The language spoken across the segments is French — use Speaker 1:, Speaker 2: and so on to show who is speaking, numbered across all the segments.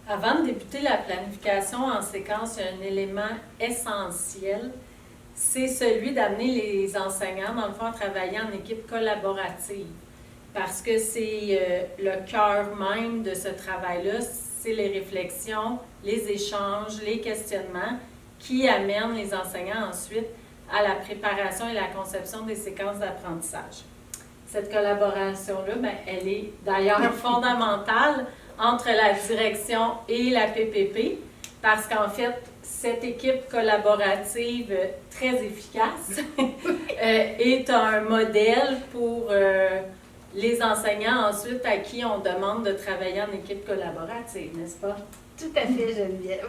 Speaker 1: Avant de débuter la planification en séquence, un élément essentiel, c'est celui d'amener les enseignants, dans le fond, à travailler en équipe collaborative. Parce que c'est le cœur même de ce travail-là, c'est les réflexions, les échanges, les questionnements qui amènent les enseignants ensuite à la préparation et la conception des séquences d'apprentissage. Cette collaboration-là, elle est d'ailleurs fondamentale entre la direction et la PPP, parce qu'en fait, cette équipe collaborative très efficace est un modèle pour les enseignants ensuite à qui on demande de travailler en équipe collaborative, n'est-ce pas?
Speaker 2: Tout à fait, Geneviève.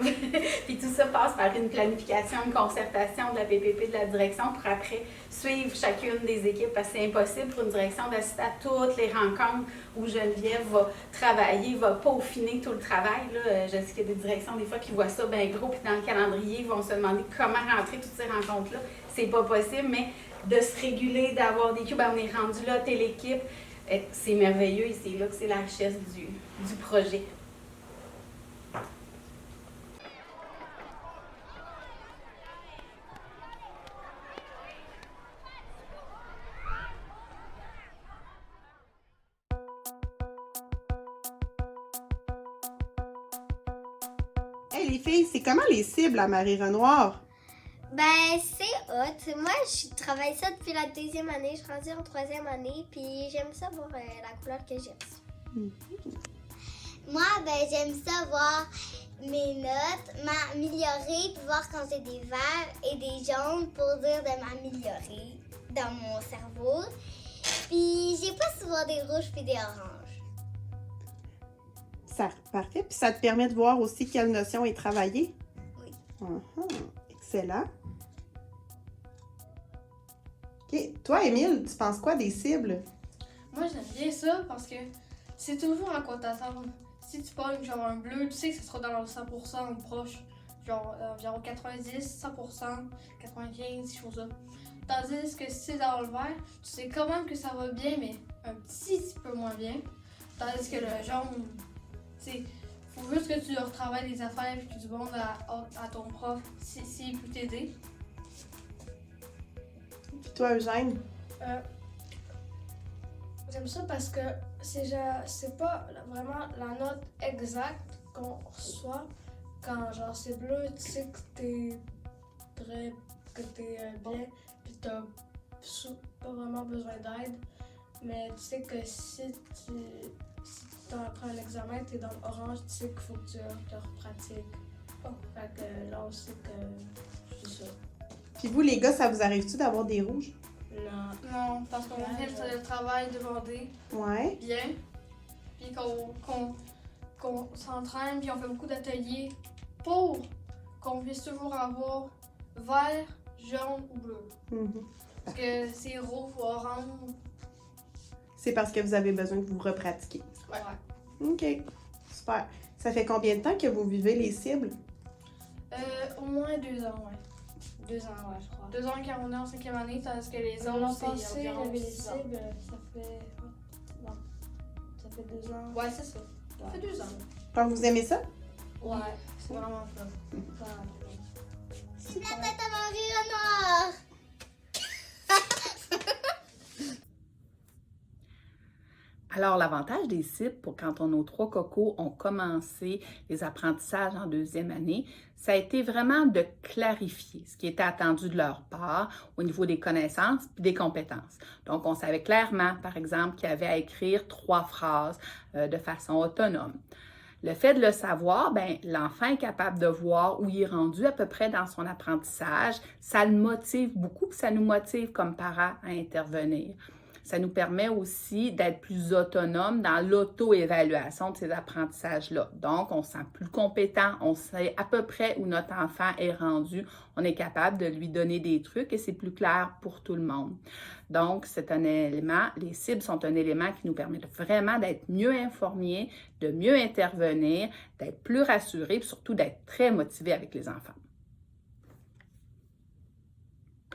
Speaker 2: Puis tout ça passe par une planification, une concertation de la PPP, de la direction pour après suivre chacune des équipes parce que c'est impossible pour une direction d'assister à toutes les rencontres où Geneviève va travailler, va peaufiner tout le travail. Là, je sais qu'il y a des directions des fois qui voient ça bien gros puis dans le calendrier, ils vont se demander comment rentrer toutes ces rencontres-là. C'est pas possible, mais de se réguler, d'avoir des cubes, on est rendu là, telle équipe, c'est merveilleux et c'est là que c'est la richesse du projet.
Speaker 3: Hey les filles, c'est comment les cibles à Marie-Renoir?
Speaker 4: Ben, c'est hot. Moi, je travaille ça depuis la 2e année. Je suis rendue en 3e année, puis j'aime ça voir la couleur que j'aime. Moi, ben, j'aime ça voir mes notes, m'améliorer, puis voir quand j'ai des verts et des jaunes pour dire de m'améliorer dans mon cerveau. Puis, j'ai pas souvent des rouges puis des oranges.
Speaker 3: Ça, parfait. Puis ça te permet de voir aussi quelle notion est travaillée?
Speaker 4: Oui.
Speaker 3: Excellent. OK. Toi, Émile, tu penses quoi des cibles?
Speaker 5: Moi, j'aime bien ça parce que c'est toujours à quoi t'attendre. Si tu pognes genre un bleu, tu sais que ce sera dans le 100% ou proche. Genre environ 90, 100%, 95, choses là. Tandis que si c'est dans le vert, tu sais quand même que ça va bien, mais un petit peu moins bien. Tandis que le jaune, tu sais, faut juste que tu retravailles les affaires et que tu demandes à ton prof s'il peut t'aider.
Speaker 3: Puis toi, Eugène?
Speaker 6: J'aime ça parce que c'est pas vraiment la note exacte qu'on reçoit. Quand genre c'est bleu, tu sais que t'es bien, puis t'as pas vraiment besoin d'aide. Mais tu sais que si tu apprends un examen, t'es dans l'orange, tu sais qu'il faut que tu te repratiques. Fait que là, on sait que c'est ça.
Speaker 3: Puis vous, les gars, ça vous arrive-tu d'avoir des rouges?
Speaker 5: Non, parce qu'on fait le travail demandé
Speaker 3: Ouais.
Speaker 5: bien, puis qu'on s'entraîne, puis on fait beaucoup d'ateliers pour qu'on puisse toujours avoir vert, jaune ou bleu. Parce que c'est rouge ou orange.
Speaker 3: C'est parce que vous avez besoin de vous repratiquer.
Speaker 5: Ouais.
Speaker 3: OK. Super. Ça fait combien de temps que vous vivez les cibles?
Speaker 5: Au moins 2 ans, ouais.
Speaker 6: 2 ans, ouais, je crois.
Speaker 5: 2 ans qu'on est en 5e année, tandis que les
Speaker 6: L'an
Speaker 5: autres,
Speaker 6: passé,
Speaker 5: c'est
Speaker 6: il y
Speaker 5: environ
Speaker 6: avait les
Speaker 5: 6 ans.
Speaker 6: cibles, ça fait 2 ans.
Speaker 5: Ouais, c'est ça. Ça fait 2 ans.
Speaker 3: Donc, vous aimez ça?
Speaker 5: Ouais, c'est vraiment fun.
Speaker 4: C'est la tête à Marie-Renoir!
Speaker 7: Alors, l'avantage des cibles pour quand nos 3 cocos ont commencé les apprentissages en 2e année, ça a été vraiment de clarifier ce qui était attendu de leur part au niveau des connaissances et des compétences. Donc, on savait clairement, par exemple, qu'il y avait à écrire 3 phrases de façon autonome. Le fait de le savoir, ben, l'enfant est capable de voir où il est rendu à peu près dans son apprentissage. Ça le motive beaucoup, puis ça nous motive comme parents à intervenir. Ça nous permet aussi d'être plus autonome dans l'auto-évaluation de ces apprentissages-là. Donc, on se sent plus compétent, on sait à peu près où notre enfant est rendu, on est capable de lui donner des trucs et c'est plus clair pour tout le monde. Donc, c'est un élément, les cibles sont un élément qui nous permet vraiment d'être mieux informés, de mieux intervenir, d'être plus rassurés, et surtout d'être très motivés avec les enfants.